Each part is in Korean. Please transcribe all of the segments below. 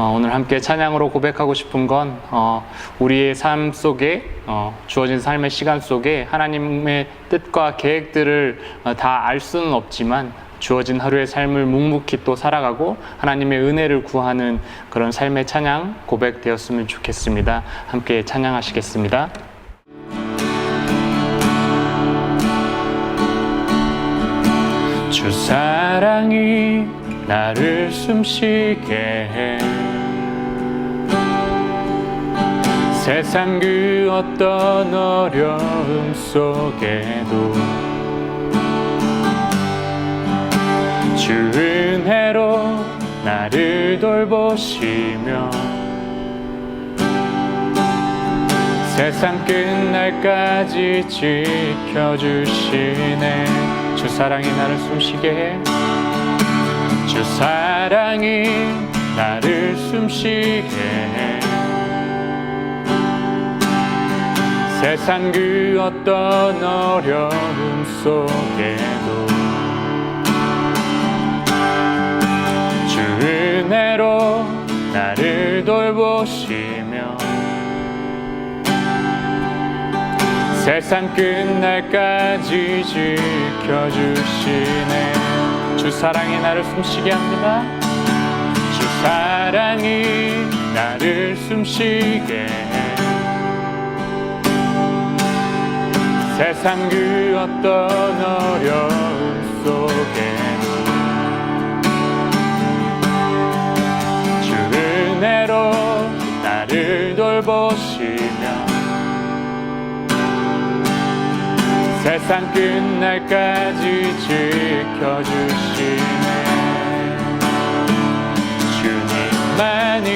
오늘 함께 찬양으로 고백하고 싶은 건 우리의 삶 속에 주어진 삶의 시간 속에 하나님의 뜻과 계획들을 다 알 수는 없지만 주어진 하루의 삶을 묵묵히 또 살아가고 하나님의 은혜를 구하는 그런 삶의 찬양 고백되었으면 좋겠습니다. 함께 찬양하시겠습니다. 주 사랑이 나를 숨쉬게 해 세상 그 어떤 어려움 속에도 주 은혜로 나를 돌보시며 세상 끝날까지 지켜주시네. 주 사랑이 나를 숨쉬게 해 주 사랑이 나를 숨쉬게 해 세상 그 어떤 어려움 속에도 주 은혜로 나를 돌보시며 세상 끝날까지 지켜주시네. 주 사랑이 나를 숨쉬게 합니다. 주 사랑이 나를 숨쉬게 해 세상 그 어떤 어려움 속에도 주 은혜로 나를 돌보시며 세상 끝날까지 지켜주시네. 주님만이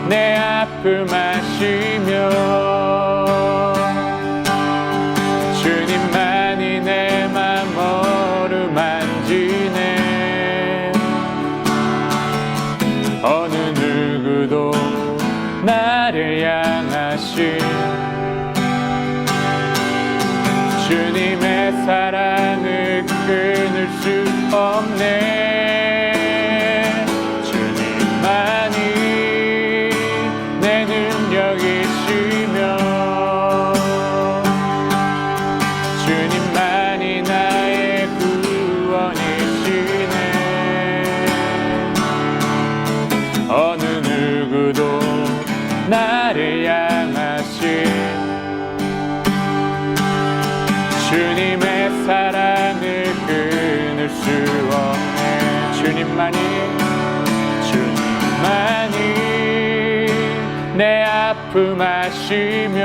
내 아픔 아시며 주님만이 내 맘 어루만지네. 어느 누구도 나를 향하신 주님의 사랑을 끊을 수 없네. 주님만이 내 능력이시며 주님만이 나의 구원이시네. 어느 누구도 나를 향하신 주님의 사랑을 끊을 수 없네. 주님만이 내 아픔 아시며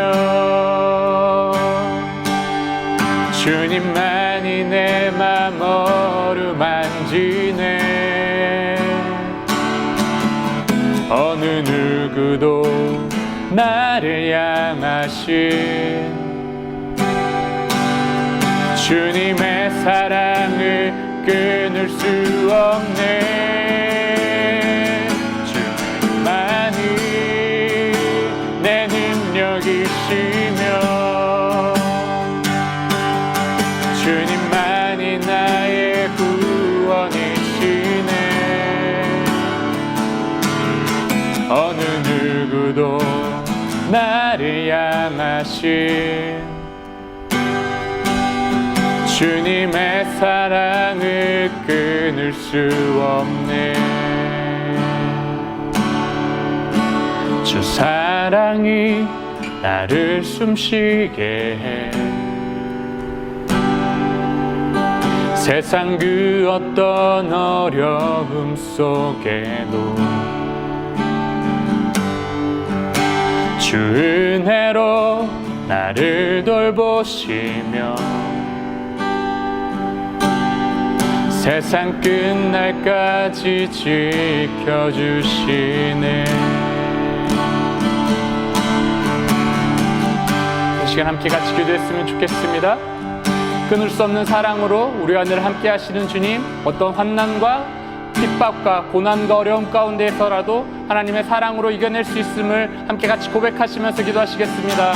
주님만이 내 맘 어루만지네. 어느 누구도 나를 향하신 주님의 사랑을 끊을 수 없네. 주님만이 내 능력이시며 주님만이 나의 구원이시네. 어느 누구도 나를 향하신 주님의 사랑을 끊을 수 없네. 주 사랑이 나를 숨쉬게 해 세상 그 어떤 어려움 속에도 주 은혜로 나를 돌보시며 세상 끝날까지 지켜주시네. 이 시간 함께 같이 기도했으면 좋겠습니다. 끊을 수 없는 사랑으로 우리와 늘 함께 하시는 주님, 어떤 환난과 핍박과 고난과 어려움 가운데에서라도 하나님의 사랑으로 이겨낼 수 있음을 함께 같이 고백하시면서 기도하시겠습니다.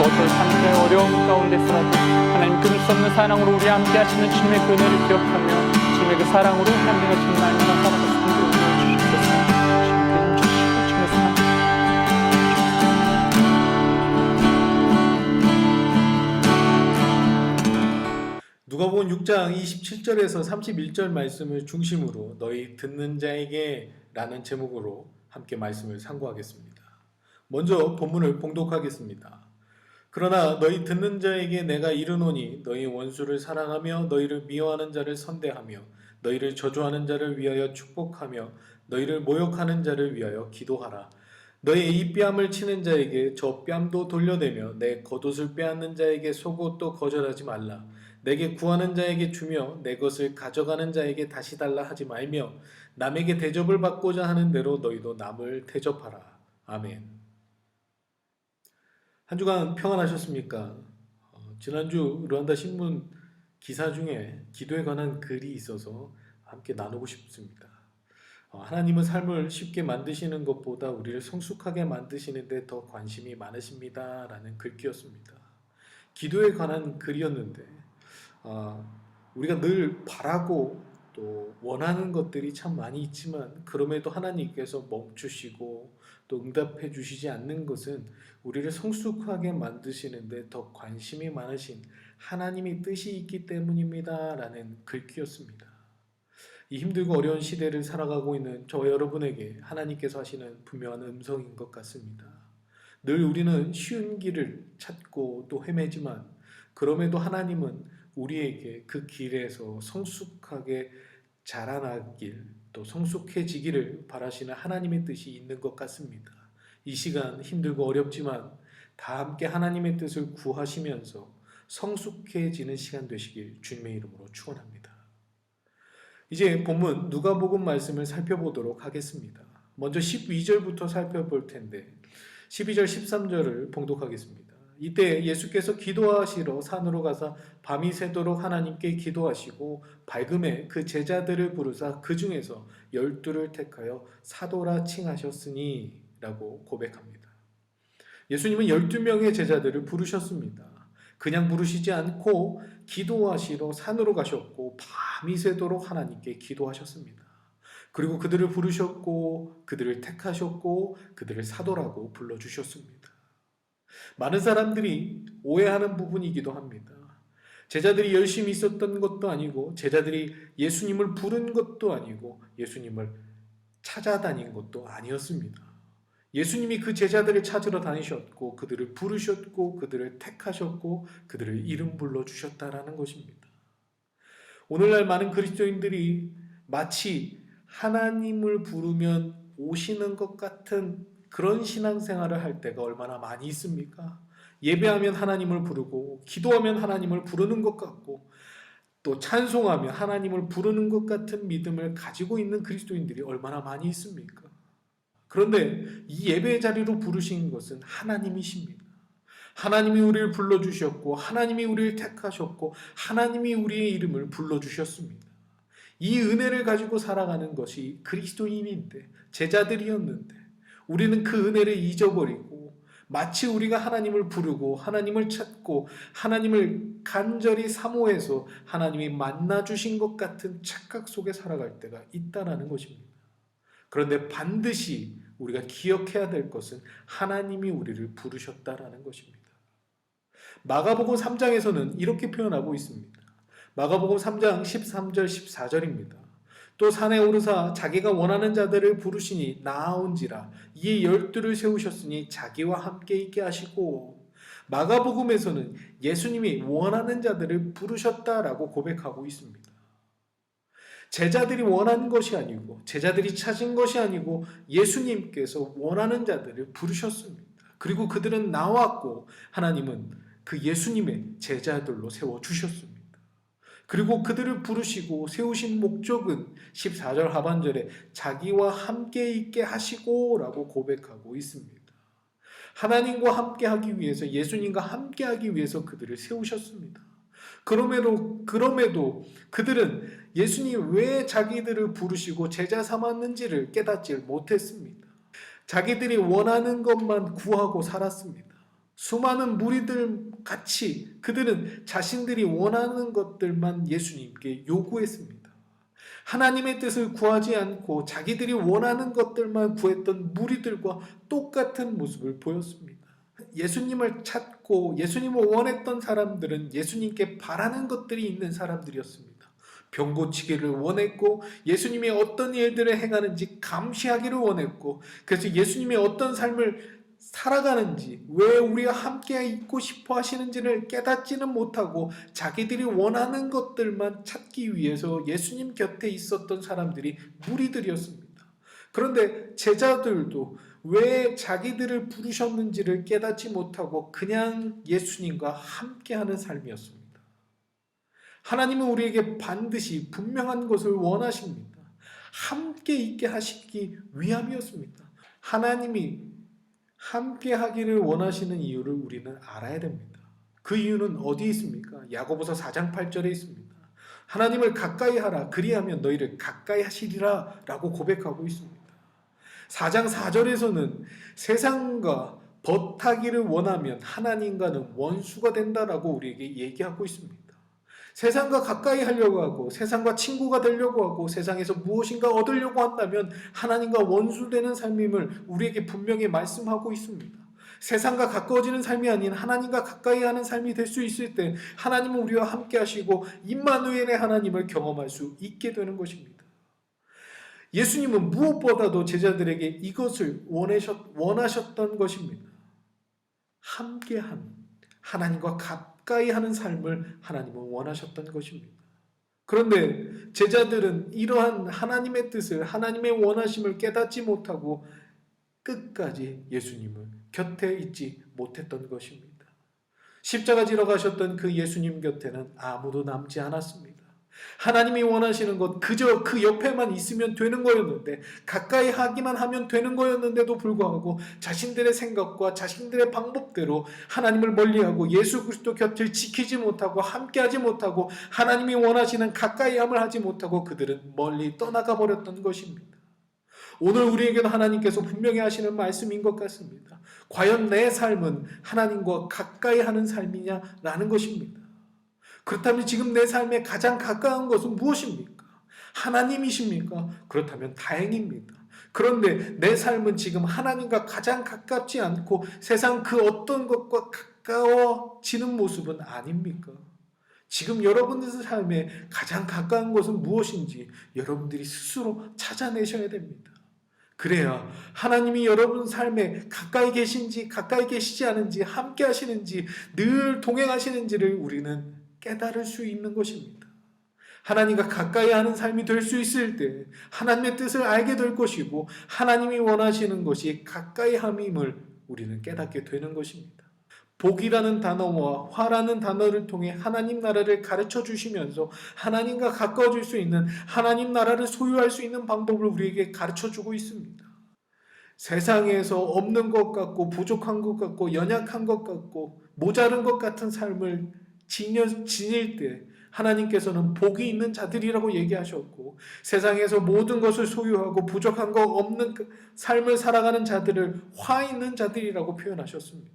어떤 삶의 어려움 가운데서라도 하나님 끊을 수 없는 사랑으로 우리와 함께 하시는 주님의 그 은혜를 기억하며 주님의 하나님의 그 사랑으로 하나님의 같이 날마다 살아가서 누가복음 6장 27절에서 31절 말씀을 중심으로 너희 듣는 자에게 라는 제목으로 함께 말씀을 상고하겠습니다. 먼저 본문을 봉독하겠습니다. 그러나 너희 듣는 자에게 내가 이르노니 너희 원수를 사랑하며 너희를 미워하는 자를 선대하며 너희를 저주하는 자를 위하여 축복하며 너희를 모욕하는 자를 위하여 기도하라. 너희 이 뺨을 치는 자에게 저 뺨도 돌려대며 내 겉옷을 빼앗는 자에게 속옷도 거절하지 말라. 내게 구하는 자에게 주며 내 것을 가져가는 자에게 다시 달라 하지 말며 남에게 대접을 받고자 하는 대로 너희도 남을 대접하라. 아멘. 한 주간 평안하셨습니까? 지난주 르완다 신문 기사 중에 기도에 관한 글이 있어서 함께 나누고 싶습니다. 하나님은 삶을 쉽게 만드시는 것보다 우리를 성숙하게 만드시는 데 더 관심이 많으십니다. 라는 글귀였습니다. 기도에 관한 글이었는데 우리가 늘 바라고 또 원하는 것들이 참 많이 있지만 그럼에도 하나님께서 멈추시고 또 응답해 주시지 않는 것은 우리를 성숙하게 만드시는데 더 관심이 많으신 하나님의 뜻이 있기 때문입니다. 라는 글귀였습니다. 이 힘들고 어려운 시대를 살아가고 있는 저와 여러분에게 하나님께서 하시는 분명한 음성인 것 같습니다. 늘 우리는 쉬운 길을 찾고 또 헤매지만 그럼에도 하나님은 우리에게 그 길에서 성숙하게 자라나길 또 성숙해지기를 바라시는 하나님의 뜻이 있는 것 같습니다. 이 시간 힘들고 어렵지만 다 함께 하나님의 뜻을 구하시면서 성숙해지는 시간 되시길 주님의 이름으로 축원합니다. 이제 본문 누가복음 말씀을 살펴보도록 하겠습니다. 먼저 12절부터 살펴볼 텐데 12절 13절을 봉독하겠습니다. 이때 예수께서 기도하시러 산으로 가사 밤이 새도록 하나님께 기도하시고 밝음에 그 제자들을 부르사 그 중에서 12를 택하여 사도라 칭하셨으니 라고 고백합니다. 예수님은 12명의 제자들을 부르셨습니다. 그냥 부르시지 않고 기도하시러 산으로 가셨고 밤이 새도록 하나님께 기도하셨습니다. 그리고 그들을 부르셨고 그들을 택하셨고 그들을 사도라고 불러주셨습니다. 많은 사람들이 오해하는 부분이기도 합니다. 제자들이 열심히 있었던 것도 아니고 제자들이 예수님을 부른 것도 아니고 예수님을 찾아다닌 것도 아니었습니다. 예수님이 그 제자들을 찾으러 다니셨고 그들을 부르셨고 그들을 택하셨고 그들을 이름 불러주셨다라는 것입니다. 오늘날 많은 그리스도인들이 마치 하나님을 부르면 오시는 것 같은 그런 신앙생활을 할 때가 얼마나 많이 있습니까? 예배하면 하나님을 부르고 기도하면 하나님을 부르는 것 같고 또 찬송하면 하나님을 부르는 것 같은 믿음을 가지고 있는 그리스도인들이 얼마나 많이 있습니까? 그런데 이 예배의 자리로 부르신 것은 하나님이십니다. 하나님이 우리를 불러주셨고 하나님이 우리를 택하셨고 하나님이 우리의 이름을 불러주셨습니다. 이 은혜를 가지고 살아가는 것이 그리스도인인데 제자들이었는데 우리는 그 은혜를 잊어버리고 마치 우리가 하나님을 부르고 하나님을 찾고 하나님을 간절히 사모해서 하나님이 만나주신 것 같은 착각 속에 살아갈 때가 있다는 것입니다. 그런데 반드시 우리가 기억해야 될 것은 하나님이 우리를 부르셨다라는 것입니다. 마가복음 3장에서는 이렇게 표현하고 있습니다. 마가복음 3장 13절 14절입니다. 또 산에 오르사 자기가 원하는 자들을 부르시니 나아온지라 이에 12를 세우셨으니 자기와 함께 있게 하시고 마가복음에서는 예수님이 원하는 자들을 부르셨다라고 고백하고 있습니다. 제자들이 원하는 것이 아니고 제자들이 찾은 것이 아니고 예수님께서 원하는 자들을 부르셨습니다. 그리고 그들은 나왔고 하나님은 그 예수님의 제자들로 세워주셨습니다. 그리고 그들을 부르시고 세우신 목적은 14절 하반절에 자기와 함께 있게 하시고 라고 고백하고 있습니다. 하나님과 함께 하기 위해서 예수님과 함께 하기 위해서 그들을 세우셨습니다. 그럼에도 그들은 예수님이 왜 자기들을 부르시고 제자 삼았는지를 깨닫지 못했습니다. 자기들이 원하는 것만 구하고 살았습니다. 수많은 무리들 같이 그들은 자신들이 원하는 것들만 예수님께 요구했습니다. 하나님의 뜻을 구하지 않고 자기들이 원하는 것들만 구했던 무리들과 똑같은 모습을 보였습니다. 예수님을 찾고 예수님을 원했던 사람들은 예수님께 바라는 것들이 있는 사람들이었습니다. 병 고치기를 원했고 예수님이 어떤 일들을 행하는지 감시하기를 원했고, 그래서 예수님이 어떤 삶을 살아가는지, 왜 우리가 함께 있고 싶어 하시는지를 깨닫지는 못하고 자기들이 원하는 것들만 찾기 위해서 예수님 곁에 있었던 사람들이 무리들이었습니다. 그런데 제자들도 왜 자기들을 부르셨는지를 깨닫지 못하고 그냥 예수님과 함께하는 삶이었습니다. 하나님은 우리에게 반드시 분명한 것을 원하십니다. 함께 있게 하시기 위함이었습니다. 하나님이 함께 하기를 원하시는 이유를 우리는 알아야 됩니다. 그 이유는 어디에 있습니까? 야고보서 4장 8절에 있습니다. 하나님을 가까이 하라, 그리하면 너희를 가까이 하시리라 라고 고백하고 있습니다. 4장 4절에서는 세상과 벗하기를 원하면 하나님과는 원수가 된다라고 우리에게 얘기하고 있습니다. 세상과 가까이 하려고 하고 세상과 친구가 되려고 하고 세상에서 무엇인가 얻으려고 한다면 하나님과 원수되는 삶임을 우리에게 분명히 말씀하고 있습니다. 세상과 가까워지는 삶이 아닌 하나님과 가까이 하는 삶이 될 수 있을 때 하나님은 우리와 함께 하시고 임마누엘의 하나님을 경험할 수 있게 되는 것입니다. 예수님은 무엇보다도 제자들에게 이것을 원하셨던 것입니다. 함께한 하나님과 가까이 하는 삶을 하나님은 원하셨던 것입니다. 그런데 제자들은 이러한 하나님의 뜻을, 하나님의 원하심을 깨닫지 못하고 끝까지 예수님을 곁에 있지 못했던 것입니다. 십자가 지러 가셨던 그 예수님 곁에는 아무도 남지 않았습니다. 하나님이 원하시는 것 그저 그 옆에만 있으면 되는 거였는데, 가까이 하기만 하면 되는 거였는데도 불구하고 자신들의 생각과 자신들의 방법대로 하나님을 멀리하고 예수 그리스도 곁을 지키지 못하고 함께하지 못하고 하나님이 원하시는 가까이함을 하지 못하고 그들은 멀리 떠나가 버렸던 것입니다. 오늘 우리에게도 하나님께서 분명히 하시는 말씀인 것 같습니다. 과연 내 삶은 하나님과 가까이 하는 삶이냐라는 것입니다. 그렇다면 지금 내 삶에 가장 가까운 것은 무엇입니까? 하나님이십니까? 그렇다면 다행입니다. 그런데 내 삶은 지금 하나님과 가장 가깝지 않고 세상 그 어떤 것과 가까워지는 모습은 아닙니까? 지금 여러분들의 삶에 가장 가까운 것은 무엇인지 여러분들이 스스로 찾아내셔야 됩니다. 그래야 하나님이 여러분 삶에 가까이 계신지 가까이 계시지 않은지, 함께 하시는지, 늘 동행하시는지를 우리는 깨달을 수 있는 것입니다. 하나님과 가까이 하는 삶이 될 수 있을 때 하나님의 뜻을 알게 될 것이고 하나님이 원하시는 것이 가까이 함임을 우리는 깨닫게 되는 것입니다. 복이라는 단어와 화라는 단어를 통해 하나님 나라를 가르쳐 주시면서 하나님과 가까워질 수 있는, 하나님 나라를 소유할 수 있는 방법을 우리에게 가르쳐 주고 있습니다. 세상에서 없는 것 같고 부족한 것 같고 연약한 것 같고 모자른 것 같은 삶을 지닐 때 하나님께서는 복이 있는 자들이라고 얘기하셨고, 세상에서 모든 것을 소유하고 부족한 것 없는 삶을 살아가는 자들을 화 있는 자들이라고 표현하셨습니다.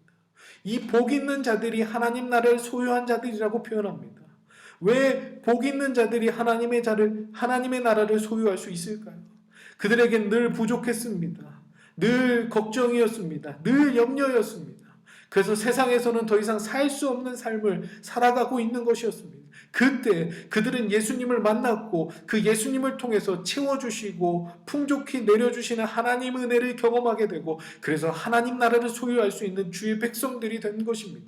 이 복 있는 자들이 하나님 나라를 소유한 자들이라고 표현합니다. 왜 복 있는 자들이 하나님의 나라를 소유할 수 있을까요? 그들에겐 늘 부족했습니다. 늘 걱정이었습니다. 늘 염려였습니다. 그래서 세상에서는 더 이상 살 수 없는 삶을 살아가고 있는 것이었습니다. 그때 그들은 예수님을 만났고 그 예수님을 통해서 채워주시고 풍족히 내려주시는 하나님 은혜를 경험하게 되고, 그래서 하나님 나라를 소유할 수 있는 주의 백성들이 된 것입니다.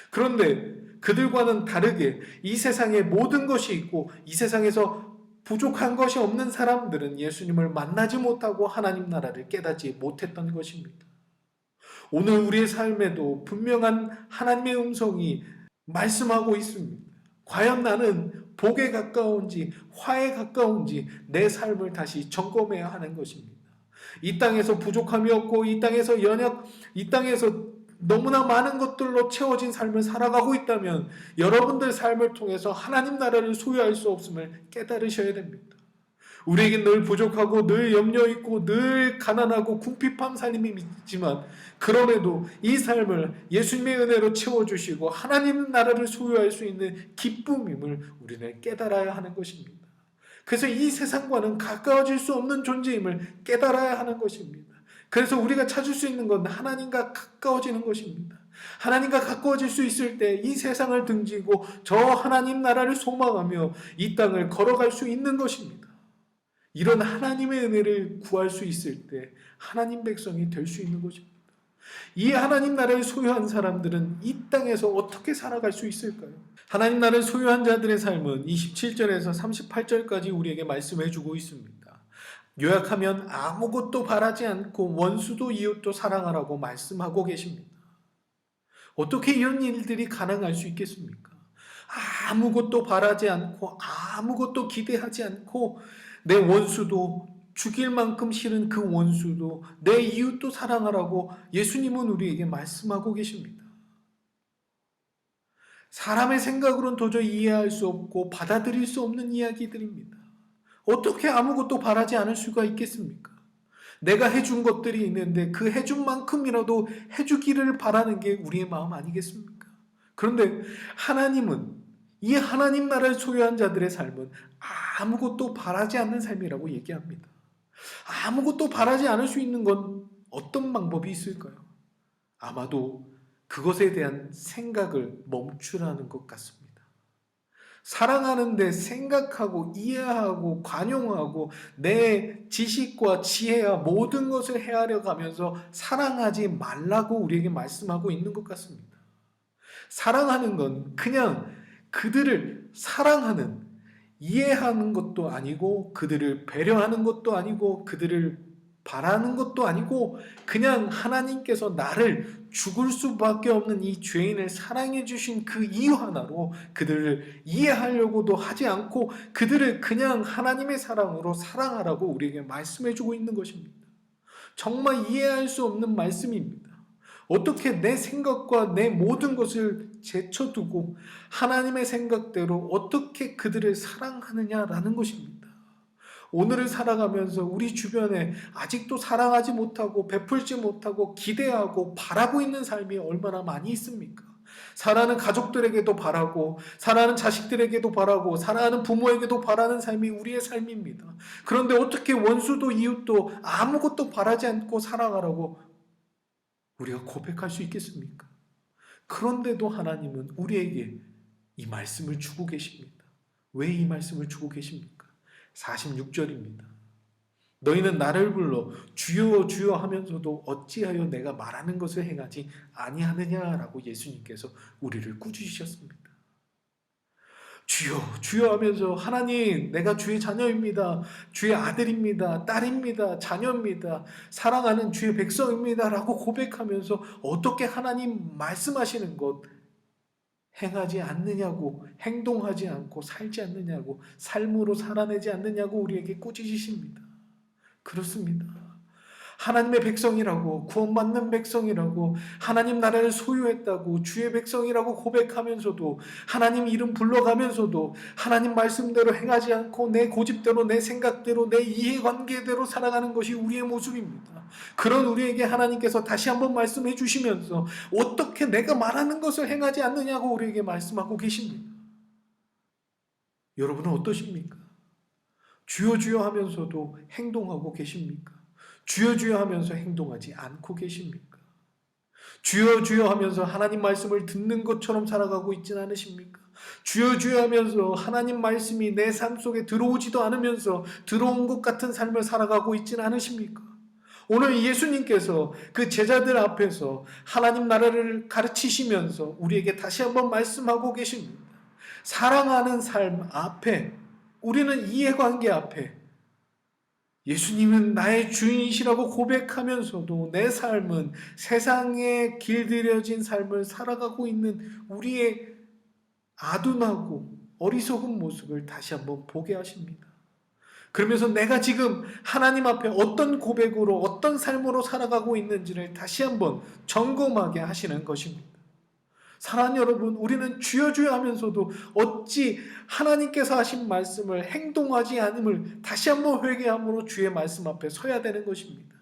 그런데 그들과는 다르게 이 세상에 모든 것이 있고 이 세상에서 부족한 것이 없는 사람들은 예수님을 만나지 못하고 하나님 나라를 깨닫지 못했던 것입니다. 오늘 우리의 삶에도 분명한 하나님의 음성이 말씀하고 있습니다. 과연 나는 복에 가까운지 화에 가까운지 내 삶을 다시 점검해야 하는 것입니다. 이 땅에서 부족함이 없고 이 땅에서 이 땅에서 너무나 많은 것들로 채워진 삶을 살아가고 있다면 여러분들 삶을 통해서 하나님 나라를 소유할 수 없음을 깨달으셔야 됩니다. 우리에겐 늘 부족하고 늘 염려 있고 늘 가난하고 궁핍한 삶이지만 그럼에도 이 삶을 예수님의 은혜로 채워주시고 하나님 나라를 소유할 수 있는 기쁨임을 우리는 깨달아야 하는 것입니다. 그래서 이 세상과는 가까워질 수 없는 존재임을 깨달아야 하는 것입니다. 그래서 우리가 찾을 수 있는 건 하나님과 가까워지는 것입니다. 하나님과 가까워질 수 있을 때 이 세상을 등지고 저 하나님 나라를 소망하며 이 땅을 걸어갈 수 있는 것입니다. 이런 하나님의 은혜를 구할 수 있을 때 하나님 백성이 될 수 있는 것입니다. 이 하나님 나라를 소유한 사람들은 이 땅에서 어떻게 살아갈 수 있을까요? 하나님 나라를 소유한 자들의 삶은 27절에서 38절까지 우리에게 말씀해 주고 있습니다. 요약하면 아무것도 바라지 않고 원수도 이웃도 사랑하라고 말씀하고 계십니다. 어떻게 이런 일들이 가능할 수 있겠습니까? 아무것도 바라지 않고 아무것도 기대하지 않고 내 원수도 죽일 만큼 싫은 그 원수도 내 이웃도 사랑하라고 예수님은 우리에게 말씀하고 계십니다. 사람의 생각으로는 도저히 이해할 수 없고 받아들일 수 없는 이야기들입니다. 어떻게 아무것도 바라지 않을 수가 있겠습니까? 내가 해준 것들이 있는데 그 해준 만큼이라도 해주기를 바라는 게 우리의 마음 아니겠습니까? 그런데 하나님은 이 하나님 나라를 소유한 자들의 삶은 아무것도 바라지 않는 삶이라고 얘기합니다. 아무것도 바라지 않을 수 있는 건 어떤 방법이 있을까요? 아마도 그것에 대한 생각을 멈추라는 것 같습니다. 사랑하는데 생각하고 이해하고 관용하고 내 지식과 지혜와 모든 것을 헤아려 가면서 사랑하지 말라고 우리에게 말씀하고 있는 것 같습니다. 사랑하는 건 그냥 그들을 사랑하는, 이해하는 것도 아니고 그들을 배려하는 것도 아니고 그들을 바라는 것도 아니고 그냥 하나님께서 나를 죽을 수밖에 없는 이 죄인을 사랑해 주신 그 이유 하나로 그들을 이해하려고도 하지 않고 그들을 그냥 하나님의 사랑으로 사랑하라고 우리에게 말씀해 주고 있는 것입니다. 정말 이해할 수 없는 말씀입니다. 어떻게 내 생각과 내 모든 것을 제쳐두고 하나님의 생각대로 어떻게 그들을 사랑하느냐라는 것입니다. 오늘을 살아가면서 우리 주변에 아직도 사랑하지 못하고 베풀지 못하고 기대하고 바라고 있는 삶이 얼마나 많이 있습니까? 사랑하는 가족들에게도 바라고 사랑하는 자식들에게도 바라고 사랑하는 부모에게도 바라는 삶이 우리의 삶입니다. 그런데 어떻게 원수도 이웃도 아무것도 바라지 않고 살아가라고 우리가 고백할 수 있겠습니까? 그런데도 하나님은 우리에게 이 말씀을 주고 계십니다. 왜 이 말씀을 주고 계십니까? 46절입니다. 너희는 나를 불러 주여 주여 하면서도 어찌하여 내가 말하는 것을 행하지 아니하느냐라고 예수님께서 우리를 꾸짖으셨습니다. 주여 주여 하면서 하나님 내가 주의 자녀입니다. 주의 아들입니다. 딸입니다. 자녀입니다. 사랑하는 주의 백성입니다 라고 고백하면서 어떻게 하나님 말씀하시는 것 행하지 않느냐고, 행동하지 않고 살지 않느냐고, 삶으로 살아내지 않느냐고 우리에게 꾸짖으십니다. 그렇습니다. 하나님의 백성이라고, 구원받는 백성이라고, 하나님 나라를 소유했다고, 주의 백성이라고 고백하면서도, 하나님 이름 불러가면서도, 하나님 말씀대로 행하지 않고, 내 고집대로, 내 생각대로, 내 이해관계대로 살아가는 것이 우리의 모습입니다. 그런 우리에게 하나님께서 다시 한번 말씀해 주시면서, 어떻게 내가 말하는 것을 행하지 않느냐고 우리에게 말씀하고 계십니다. 여러분은 어떠십니까? 주여 주여 하면서도 행동하고 계십니까? 주여 주여 하면서 행동하지 않고 계십니까? 주여 주여 하면서 하나님 말씀을 듣는 것처럼 살아가고 있진 않으십니까? 주여 주여 하면서 하나님 말씀이 내 삶 속에 들어오지도 않으면서 들어온 것 같은 삶을 살아가고 있진 않으십니까? 오늘 예수님께서 그 제자들 앞에서 하나님 나라를 가르치시면서 우리에게 다시 한번 말씀하고 계십니다. 사랑하는 삶 앞에, 우리는 이해관계 앞에 예수님은 나의 주인이시라고 고백하면서도 내 삶은 세상에 길들여진 삶을 살아가고 있는 우리의 아둔하고 어리석은 모습을 다시 한번 보게 하십니다. 그러면서 내가 지금 하나님 앞에 어떤 고백으로 어떤 삶으로 살아가고 있는지를 다시 한번 점검하게 하시는 것입니다. 사랑하는 여러분, 우리는 주여 주여 하면서도 어찌 하나님께서 하신 말씀을 행동하지 않음을 다시 한번 회개함으로 주의 말씀 앞에 서야 되는 것입니다.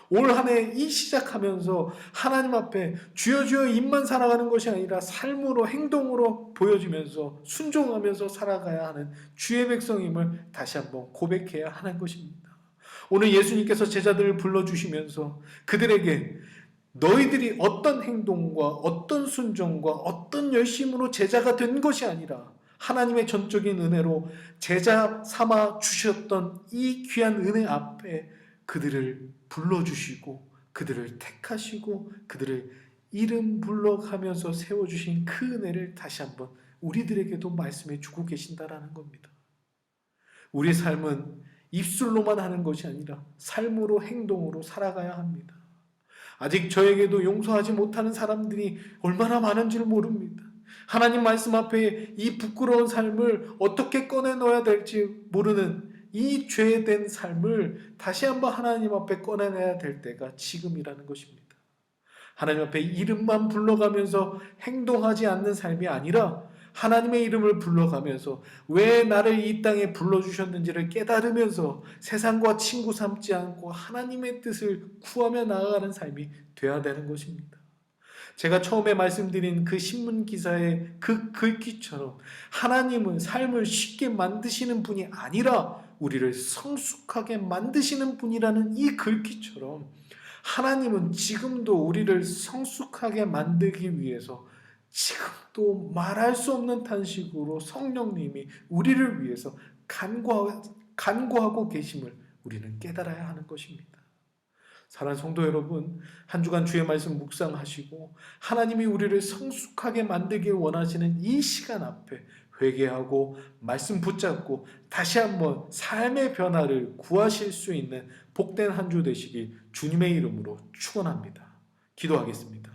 올 한 해 이 시작하면서 하나님 앞에 주여 주여 입만 살아가는 것이 아니라 삶으로 행동으로 보여주면서 순종하면서 살아가야 하는 주의 백성임을 다시 한번 고백해야 하는 것입니다. 오늘 예수님께서 제자들을 불러주시면서 그들에게 너희들이 어떤 행동과 어떤 순종과 어떤 열심으로 제자가 된 것이 아니라 하나님의 전적인 은혜로 제자 삼아 주셨던 이 귀한 은혜 앞에 그들을 불러주시고 그들을 택하시고 그들을 이름 불러가면서 세워주신 그 은혜를 다시 한번 우리들에게도 말씀해 주고 계신다라는 겁니다. 우리의 삶은 입술로만 하는 것이 아니라 삶으로 행동으로 살아가야 합니다. 아직 저에게도 용서하지 못하는 사람들이 얼마나 많은지를 모릅니다. 하나님 말씀 앞에 이 부끄러운 삶을 어떻게 꺼내놓아야 될지 모르는 이 죄된 삶을 다시 한번 하나님 앞에 꺼내내야 될 때가 지금이라는 것입니다. 하나님 앞에 이름만 불러가면서 행동하지 않는 삶이 아니라 하나님의 이름을 불러가면서 왜 나를 이 땅에 불러주셨는지를 깨달으면서 세상과 친구 삼지 않고 하나님의 뜻을 구하며 나아가는 삶이 되어야 되는 것입니다. 제가 처음에 말씀드린 그 신문 기사의 그 글귀처럼 하나님은 삶을 쉽게 만드시는 분이 아니라 우리를 성숙하게 만드시는 분이라는 이 글귀처럼 하나님은 지금도 우리를 성숙하게 만들기 위해서 지금도 말할 수 없는 탄식으로 성령님이 우리를 위해서 간구하고 계심을 우리는 깨달아야 하는 것입니다. 사랑하는 성도 여러분, 한 주간 주의 말씀 묵상하시고 하나님이 우리를 성숙하게 만들길 원하시는 이 시간 앞에 회개하고 말씀 붙잡고 다시 한번 삶의 변화를 구하실 수 있는 복된 한 주 되시길 주님의 이름으로 축원합니다. 기도하겠습니다.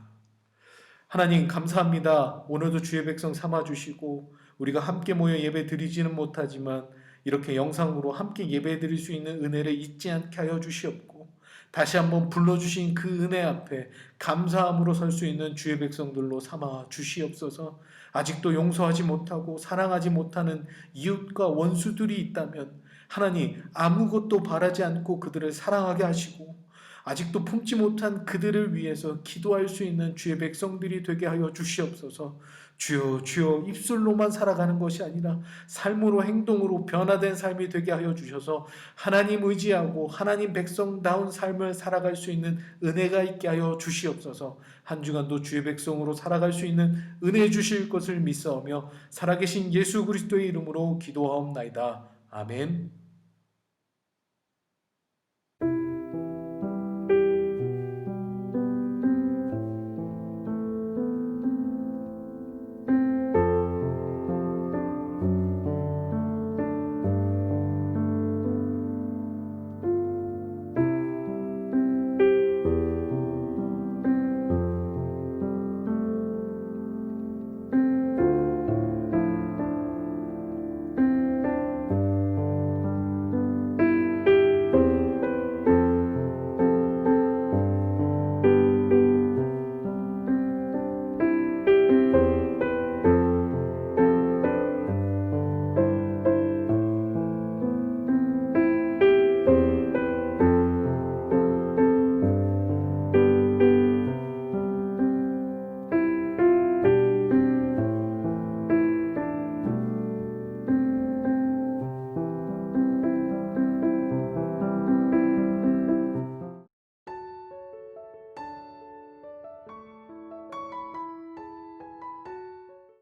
하나님 감사합니다. 오늘도 주의 백성 삼아주시고 우리가 함께 모여 예배 드리지는 못하지만 이렇게 영상으로 함께 예배 드릴 수 있는 은혜를 잊지 않게 하여 주시옵고 다시 한번 불러주신 그 은혜 앞에 감사함으로 설 수 있는 주의 백성들로 삼아 주시옵소서. 아직도 용서하지 못하고 사랑하지 못하는 이웃과 원수들이 있다면 하나님 아무것도 바라지 않고 그들을 사랑하게 하시고 아직도 품지 못한 그들을 위해서 기도할 수 있는 주의 백성들이 되게 하여 주시옵소서. 주여 주여 입술로만 살아가는 것이 아니라 삶으로 행동으로 변화된 삶이 되게 하여 주셔서 하나님 의지하고 하나님 백성다운 삶을 살아갈 수 있는 은혜가 있게 하여 주시옵소서. 한 주간도 주의 백성으로 살아갈 수 있는 은혜 주실 것을 믿사오며 살아계신 예수 그리스도의 이름으로 기도하옵나이다. 아멘.